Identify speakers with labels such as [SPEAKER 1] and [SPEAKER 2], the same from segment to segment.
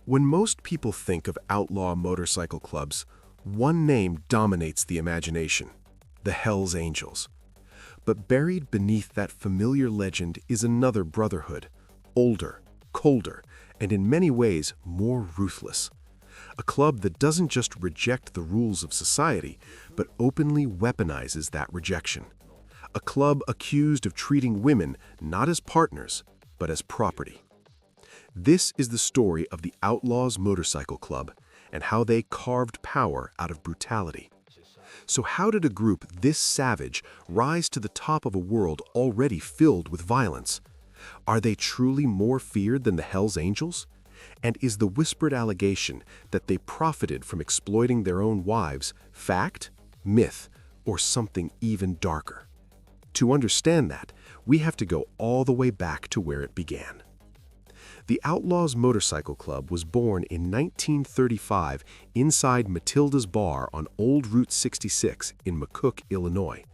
[SPEAKER 1] When most people think of outlaw motorcycle clubs, one name dominates the imagination: the Hells Angels. But buried beneath that familiar legend is another brotherhood, older, colder, and in many ways more ruthless. A club that doesn't just reject the rules of society, but openly weaponizes that rejection. A club accused of treating women not as partners, but as property. This is the story of the Outlaws Motorcycle Club and how they carved power out of brutality. So how did a group this savage rise to the top of a world already filled with violence? Are they truly more feared than the Hells Angels? And is the whispered allegation that they profited from exploiting their own wives fact, myth, or something even darker? To understand that, we have to go all the way back to where it began. The Outlaws Motorcycle Club was born in 1935 inside Matilda's Bar on Old Route 66 in McCook, Illinois.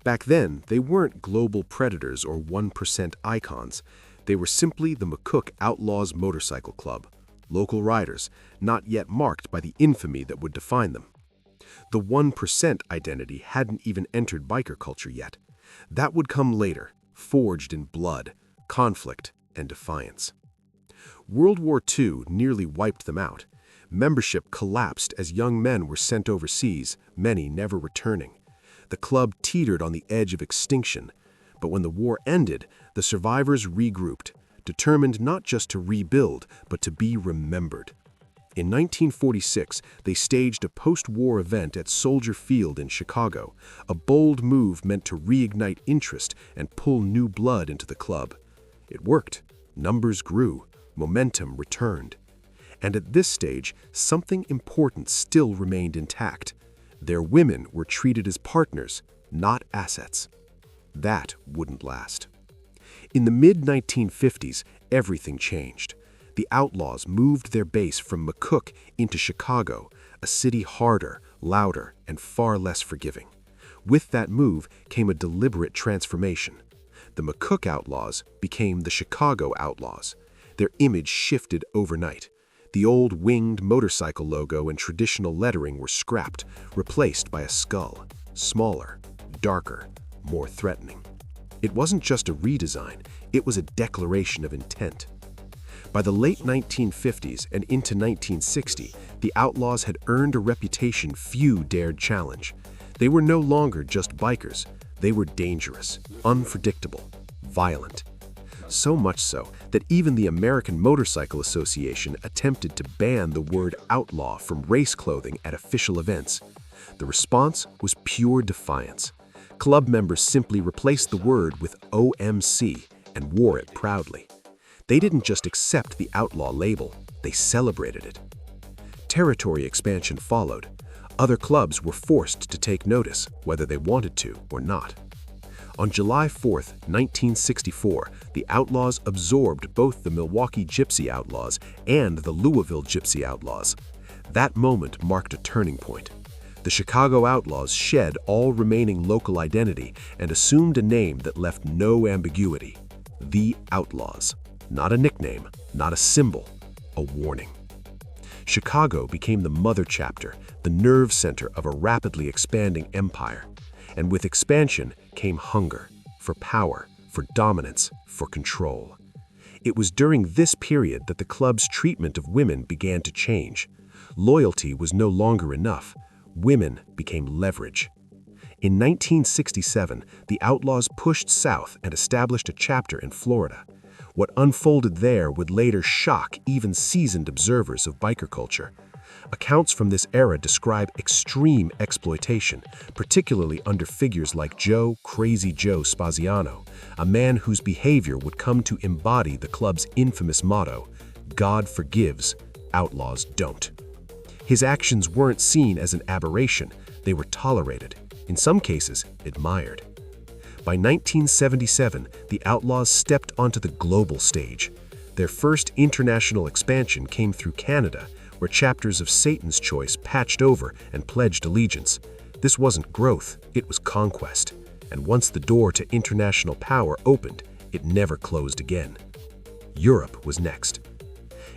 [SPEAKER 1] Back then, they weren't global predators or 1% icons. They were simply the McCook Outlaws Motorcycle Club, local riders, not yet marked by the infamy that would define them. The 1% identity hadn't even entered biker culture yet. That would come later, forged in blood, conflict, and defiance. World War II nearly wiped them out. Membership collapsed as young men were sent overseas, many never returning. The club teetered on the edge of extinction. But when the war ended, the survivors regrouped, determined not just to rebuild, but to be remembered. In 1946, they staged a post-war event at Soldier Field in Chicago, a bold move meant to reignite interest and pull new blood into the club. It worked. Numbers grew. Momentum returned. And at this stage, something important still remained intact. Their women were treated as partners, not assets. That wouldn't last. In the mid-1950s, everything changed. The Outlaws moved their base from McCook into Chicago, a city harder, louder, and far less forgiving. With that move came a deliberate transformation. The McCook Outlaws became the Chicago Outlaws. Their image shifted overnight. The old winged motorcycle logo and traditional lettering were scrapped, replaced by a skull, smaller, darker, more threatening. It wasn't just a redesign, it was a declaration of intent. By the late 1950s and into 1960, the Outlaws had earned a reputation few dared challenge. They were no longer just bikers. They were dangerous, unpredictable, violent. So much so that even the American Motorcycle Association attempted to ban the word outlaw from race clothing at official events. The response was pure defiance. Club members simply replaced the word with OMC and wore it proudly. They didn't just accept the outlaw label, they celebrated it. Territory expansion followed. Other clubs were forced to take notice, whether they wanted to or not. On July 4, 1964, the Outlaws absorbed both the Milwaukee Gypsy Outlaws and the Louisville Gypsy Outlaws. That moment marked a turning point. The Chicago Outlaws shed all remaining local identity and assumed a name that left no ambiguity: the Outlaws. Not a nickname, not a symbol, a warning. Chicago became the mother chapter, the nerve center of a rapidly expanding empire. And with expansion came hunger, for power, for dominance, for control. It was during this period that the club's treatment of women began to change. Loyalty was no longer enough. Women became leverage. In 1967, the Outlaws pushed south and established a chapter in Florida. What unfolded there would later shock even seasoned observers of biker culture. Accounts from this era describe extreme exploitation, particularly under figures like Joe "Crazy Joe" Spaziano, a man whose behavior would come to embody the club's infamous motto, "God forgives, outlaws don't." His actions weren't seen as an aberration, they were tolerated, in some cases admired. By 1977, the Outlaws stepped onto the global stage. Their first international expansion came through Canada, where chapters of Satan's Choice patched over and pledged allegiance. This wasn't growth, it was conquest. And once the door to international power opened, it never closed again. Europe was next.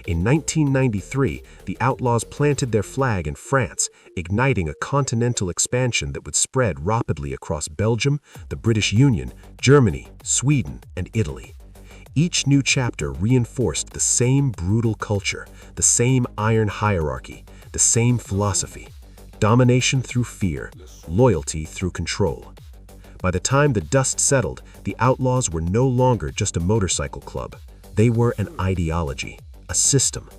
[SPEAKER 1] In 1993, the Outlaws planted their flag in France, igniting a continental expansion that would spread rapidly across Belgium, the British Union, Germany, Sweden, and Italy. Each new chapter reinforced the same brutal culture, the same iron hierarchy, the same philosophy: domination through fear, loyalty through control. By the time the dust settled, the Outlaws were no longer just a motorcycle club. They were an ideology, a system,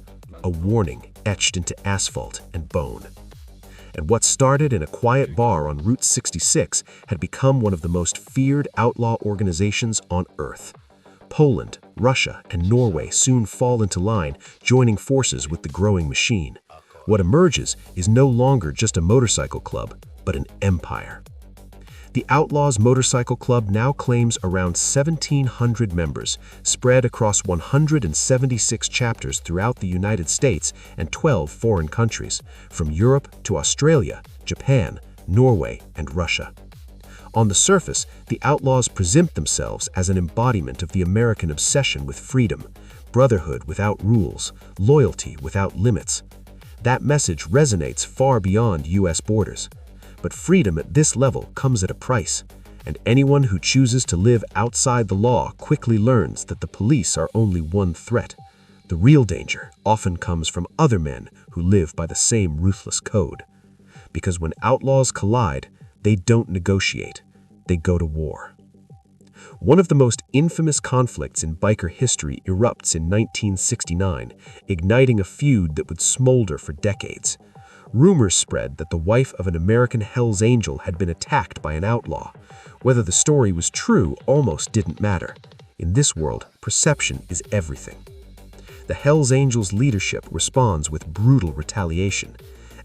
[SPEAKER 1] a warning etched into asphalt and bone. And what started in a quiet bar on Route 66 had become one of the most feared outlaw organizations on Earth. Poland, Russia, and Norway soon fall into line, joining forces with the growing machine. What emerges is no longer just a motorcycle club, but an empire. The Outlaws Motorcycle Club now claims around 1,700 members, spread across 176 chapters throughout the United States and 12 foreign countries, from Europe to Australia, Japan, Norway, and Russia. On the surface, the Outlaws present themselves as an embodiment of the American obsession with freedom, brotherhood without rules, loyalty without limits. That message resonates far beyond U.S. borders. But freedom at this level comes at a price, and anyone who chooses to live outside the law quickly learns that the police are only one threat. The real danger often comes from other men who live by the same ruthless code. Because when outlaws collide, they don't negotiate, they go to war. One of the most infamous conflicts in biker history erupts in 1969, igniting a feud that would smolder for decades. Rumors spread that the wife of an American Hells Angel had been attacked by an outlaw. Whether the story was true almost didn't matter. In this world, perception is everything. The Hells Angels' leadership responds with brutal retaliation.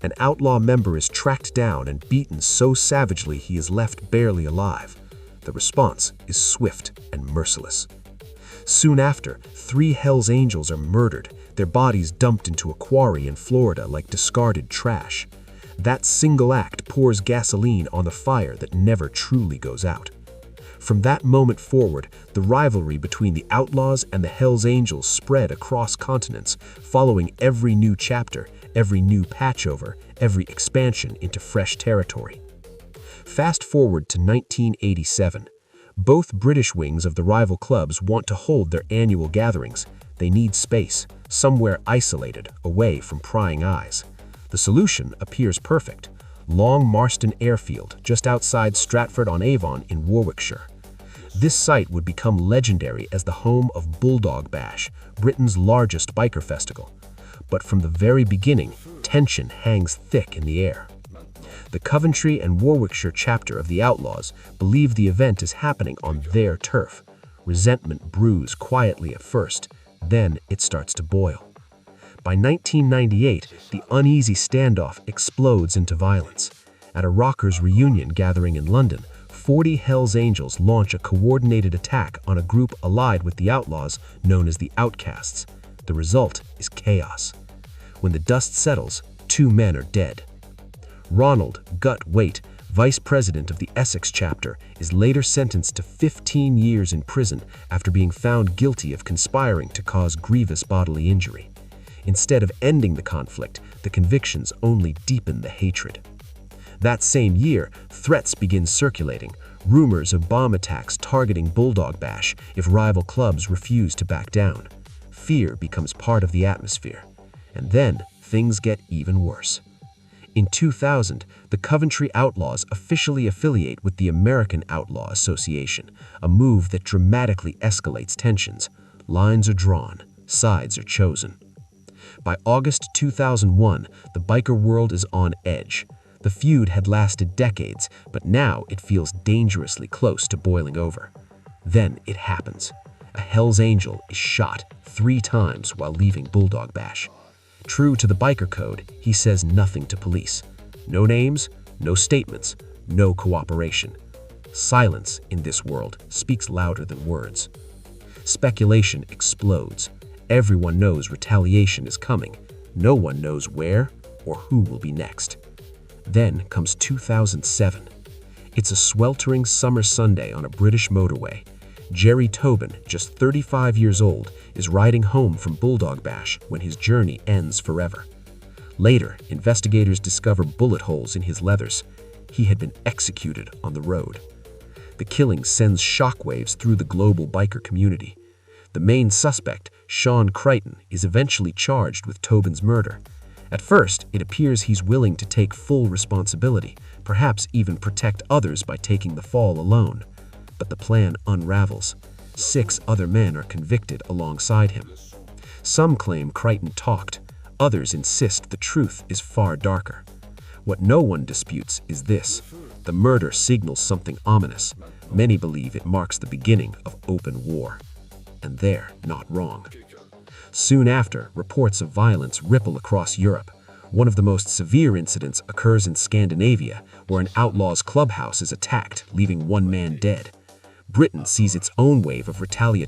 [SPEAKER 1] An outlaw member is tracked down and beaten so savagely he is left barely alive. The response is swift and merciless. Soon after, 3 Hells Angels are murdered, their bodies dumped into a quarry in Florida like discarded trash. That single act pours gasoline on the fire that never truly goes out. From that moment forward, the rivalry between the Outlaws and the Hells Angels spread across continents, following every new chapter, every new patchover, every expansion into fresh territory. Fast forward to 1987. Both British wings of the rival clubs want to hold their annual gatherings. They need space, somewhere isolated, away from prying eyes. The solution appears perfect: Long Marston Airfield, just outside Stratford-on-Avon in Warwickshire. This site would become legendary as the home of Bulldog Bash, Britain's largest biker festival. But from the very beginning, tension hangs thick in the air. The Coventry and Warwickshire chapter of the Outlaws believe the event is happening on their turf. Resentment brews quietly at first, then it starts to boil. By 1998, the uneasy standoff explodes into violence. At a rockers' reunion gathering in London, 40 Hells Angels launch a coordinated attack on a group allied with the Outlaws known as the Outcasts. The result is chaos. When the dust settles, 2 men are dead. Ronald "Gut" Waite, vice president of the Essex chapter, is later sentenced to 15 years in prison after being found guilty of conspiring to cause grievous bodily injury. Instead of ending the conflict, the convictions only deepen the hatred. That same year, threats begin circulating, rumors of bomb attacks targeting Bulldog Bash if rival clubs refuse to back down. Fear becomes part of the atmosphere. And then, things get even worse. In 2000, the Coventry Outlaws officially affiliate with the American Outlaw Association, a move that dramatically escalates tensions. Lines are drawn, sides are chosen. By August 2001, the biker world is on edge. The feud had lasted decades, but now it feels dangerously close to boiling over. Then it happens. A Hells Angel is shot 3 times while leaving Bulldog Bash. True to the biker code, he says nothing to police. No names, no statements, no cooperation. Silence in this world speaks louder than words. Speculation explodes. Everyone knows retaliation is coming. No one knows where or who will be next. Then comes 2007. It's a sweltering summer Sunday on a British motorway.
[SPEAKER 2] Jerry Tobin, just 35 years old, is riding home from Bulldog Bash when his journey ends forever. Later, investigators discover bullet holes in his leathers. He had been executed on the road. The killing sends shockwaves through the global biker community. The main suspect, Sean Crichton, is eventually charged with Tobin's murder. At first, it appears he's willing to take full responsibility, perhaps even protect others by taking the fall alone. But the plan unravels. 6 other men are convicted alongside him. Some claim Crichton talked. Others insist the truth is far darker. What no one disputes is this: the murder signals something ominous. Many believe it marks the beginning of open war. And they're not wrong. Soon after, reports of violence ripple across Europe. One of the most severe incidents occurs in Scandinavia, where an outlaw's clubhouse is attacked, leaving 1 man dead. Britain sees its own wave of retaliatory